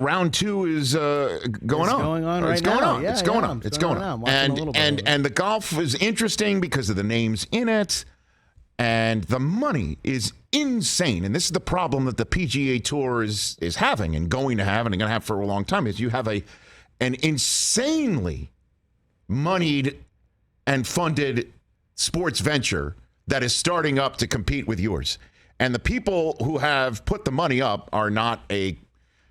round 2 is going on. Going on right it's going now. on. Yeah, it's going yeah, on. it's It's going going on. on. I'm watching a little bit of it. And the golf is interesting because of the names in it, and the money is insane. And this is the problem that the PGA Tour is having and going to have and going to have for a long time. Is you have an insanely moneyed and funded sports venture that is starting up to compete with yours. And the people who have put the money up are not a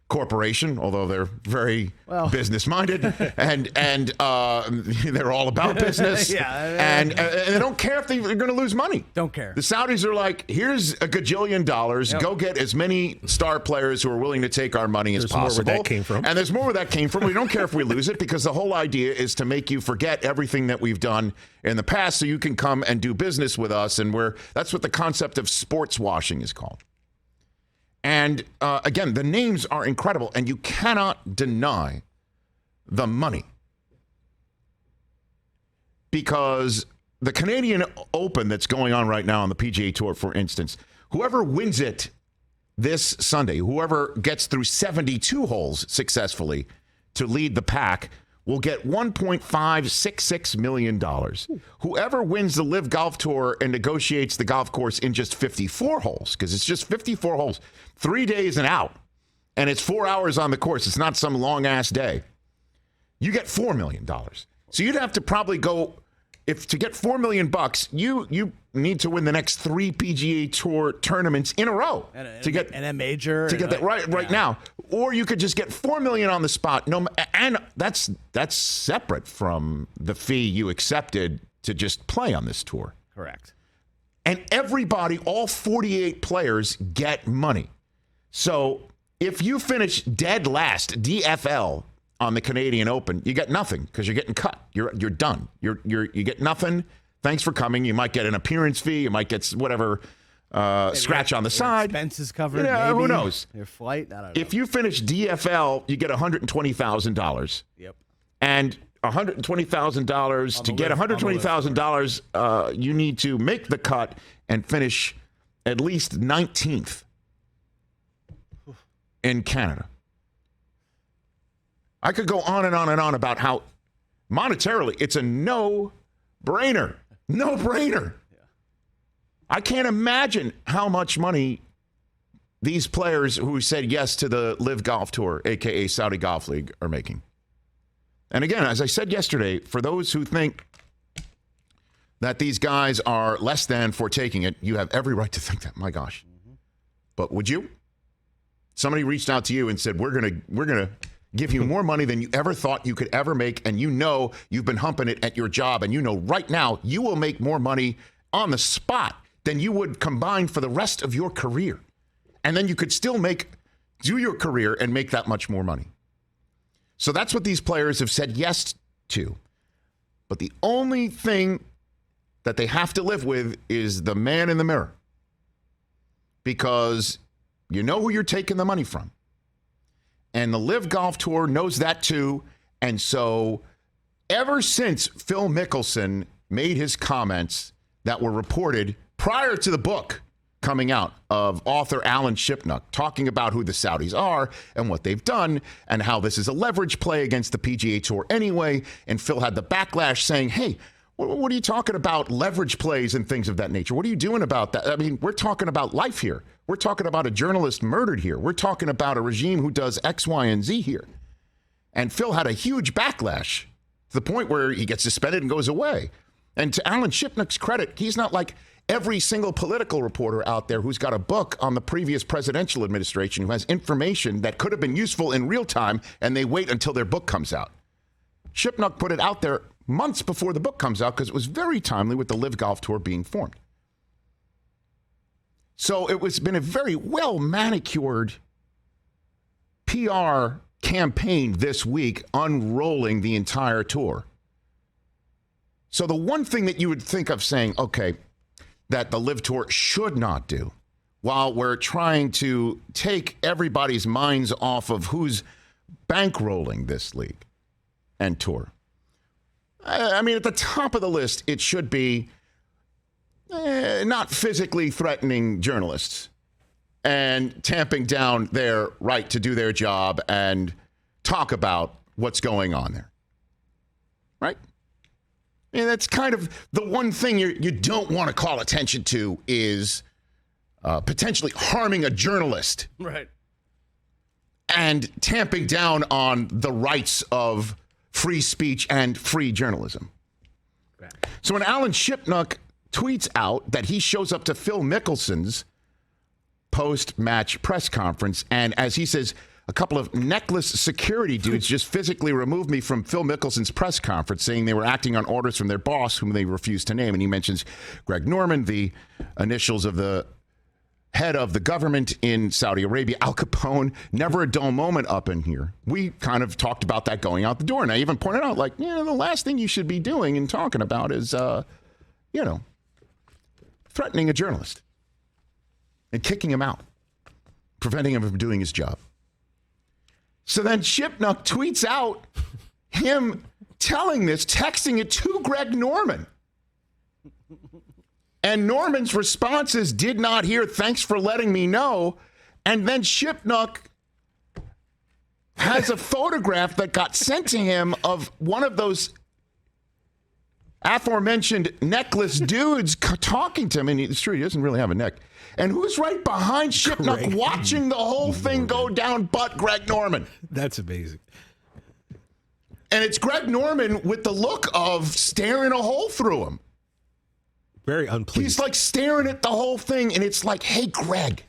corporation, although they're very business-minded, and they're all about business. And they don't care if they're going to lose money. Don't care. The Saudis are like, here's $1 gajillion. Yep. Go get as many star players who are willing to take our money as possible. There's more where that came from. And there's more where that came from. We don't care if we lose it because the whole idea is to make you forget everything that we've done in the past so you can come and do business with us. And that's what the concept of sports washing is called. And again, the names are incredible, and you cannot deny the money. Because the Canadian Open that's going on right now on the PGA Tour, for instance, whoever wins it this Sunday, whoever gets through 72 holes successfully to lead the pack, will get $1.566 million. Whoever wins the LIV Golf Tour and negotiates the golf course in just 54 holes, because it's just 54 holes, 3 days and out, and it's 4 hours on the course. It's not some long-ass day. You get $4 million. So you'd have to probably go, to get $4 million, you need to win the next 3 PGA Tour tournaments in a row to get a major to get that right now. Or you could just get $4 million on the spot. And that's separate from the fee you accepted to just play on this tour. Correct. And everybody, all 48 players, get money. So if you finish dead last, DFL, on the Canadian Open, you get nothing because you're getting cut. You're done. You get nothing. Thanks for coming. You might get an appearance fee. You might get whatever scratch on the side. Expenses covered. Yeah, maybe. Who knows? Your flight. I don't know. If you finish DFL, you get $120,000. Yep. And $120,000 to get $120,000, you need to make the cut and finish at least 19th in Canada. I could go on and on and on about how monetarily it's a no-brainer. No-brainer. Yeah. I can't imagine how much money these players who said yes to the LIV Golf Tour, a.k.a. Saudi Golf League, are making. And again, as I said yesterday, for those who think that these guys are less than for taking it, you have every right to think that. My gosh. Mm-hmm. But would you? Somebody reached out to you and said, we're gonna give you more money than you ever thought you could ever make, and you know you've been humping it at your job, and you know right now you will make more money on the spot than you would combined for the rest of your career. And then you could still do your career and make that much more money. So that's what these players have said yes to. But the only thing that they have to live with is the man in the mirror. Because you know who you're taking the money from. And the LIV Golf Tour knows that too. And so ever since Phil Mickelson made his comments that were reported prior to the book coming out of author Alan Shipnuck, talking about who the Saudis are and what they've done and how this is a leverage play against the PGA Tour anyway. And Phil had the backlash saying, hey, what are you talking about leverage plays and things of that nature? What are you doing about that? I mean, we're talking about life here. We're talking about a journalist murdered here. We're talking about a regime who does X, Y, and Z here. And Phil had a huge backlash to the point where he gets suspended and goes away. And to Alan Shipnuck's credit, he's not like every single political reporter out there who's got a book on the previous presidential administration who has information that could have been useful in real time, and they wait until their book comes out. Shipnuck put it out there months before the book comes out because it was very timely with the LIV Golf Tour being formed. So it was been a very well-manicured PR campaign this week unrolling the entire tour. So the one thing that you would think of saying, okay, that the LIV Tour should not do while we're trying to take everybody's minds off of who's bankrolling this league and tour. I mean, at the top of the list, it should be not physically threatening journalists and tamping down their right to do their job and talk about what's going on there. Right? And that's kind of the one thing you don't want to call attention to is potentially harming a journalist. Right. And tamping down on the rights of free speech and free journalism. Right. So when Alan Shipnuck tweets out that he shows up to Phil Mickelson's post-match press conference, and as he says, a couple of necklace security dudes just physically removed me from Phil Mickelson's press conference, saying they were acting on orders from their boss, whom they refused to name. And he mentions Greg Norman, the initials of the head of the government in Saudi Arabia, Al Capone. Never a dull moment up in here. We kind of talked about that going out the door. And I even pointed out, like, the last thing you should be doing and talking about is, threatening a journalist and kicking him out, preventing him from doing his job. So then Shipnuck tweets out him telling this, texting it to Greg Norman. And Norman's response is, did not hear, thanks for letting me know. And then Shipnuck has a photograph that got sent to him of one of those aforementioned necklace dudes talking to him. And it's true, he doesn't really have a neck. And who's right behind Shipnuck watching the whole thing go down but Greg Norman? That's amazing. And it's Greg Norman with the look of staring a hole through him. Very unpleased. He's like staring at the whole thing, and it's like, hey, Greg,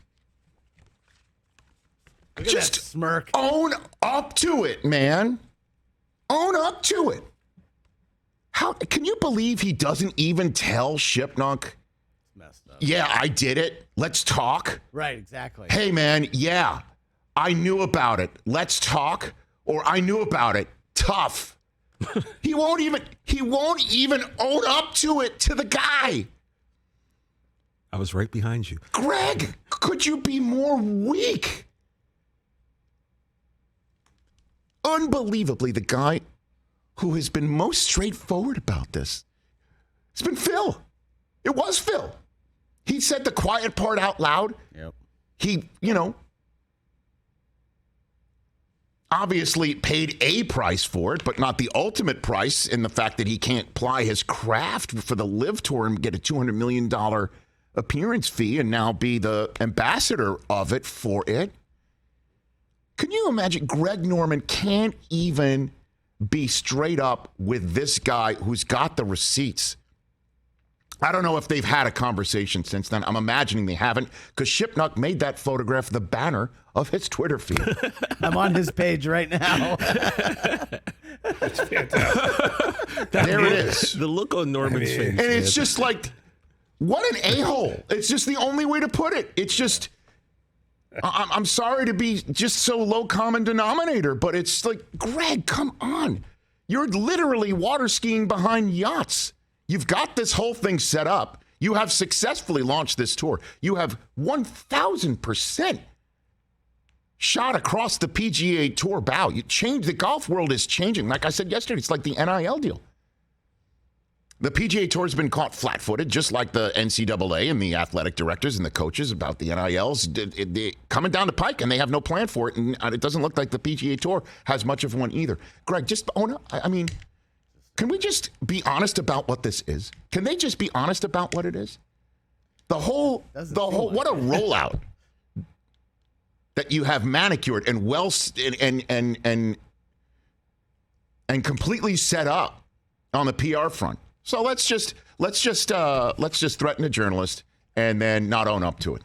Look at just that smirk. own up to it, man. Own up to it. How can you believe he doesn't even tell Shipnuck? Messed up. Yeah, I did it. Let's talk. Right, exactly. Hey, man, yeah, I knew about it. Let's talk. Or I knew about it. Tough. He won't even own up to it to the guy. I was right behind you. Greg, could you be more weak? Unbelievably, the guy who has been most straightforward about this has been Phil. It was Phil. He said the quiet part out loud. Yep. He, obviously paid a price for it, but not the ultimate price in the fact that he can't ply his craft for the LIV Tour and get a $200 million appearance fee and now be the ambassador of it for it. Can you imagine? Greg Norman can't even be straight up with this guy who's got the receipts. I don't know if they've had a conversation since then. I'm imagining they haven't, because Shipnuck made that photograph the banner of his Twitter feed. I'm on his page right now. That's fantastic. There it is. The look on Norman's face. And it's just like, what an a-hole. It's just the only way to put it. It's just, I'm sorry to be just so low common denominator, but it's like, Greg, come on. You're literally water skiing behind yachts. You've got this whole thing set up. You have successfully launched this tour. You have 1,000% shot across the PGA Tour bow. You change, the golf world is changing. Like I said yesterday, it's like the NIL deal. The PGA Tour has been caught flat-footed, just like the NCAA and the athletic directors and the coaches about the NILs coming down the pike, and they have no plan for it. And it doesn't look like the PGA Tour has much of one either. Greg, just own up. I mean, can we just be honest about what this is? Can they just be honest about what it is? The whole, what a rollout that you have manicured and and completely set up on the PR front. So let's just threaten a journalist and then not own up to it,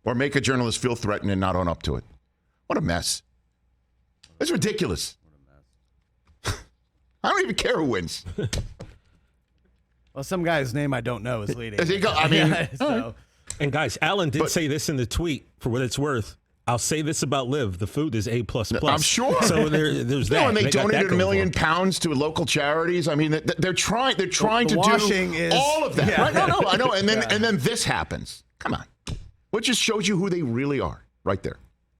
or make a journalist feel threatened and not own up to it. What a mess! It's ridiculous. I don't even care who wins. Well, some guy's name I don't know is leading. I mean, so. And guys, Alan did say this in the tweet. For what it's worth, I'll say this about LIV: the food is A++. I'm sure. So there's that. And they donated £1 million to local charities. I mean, they're trying to do all of that. Yeah. Right? No, I know. And then this happens. Come on, what just shows you who they really are, right there.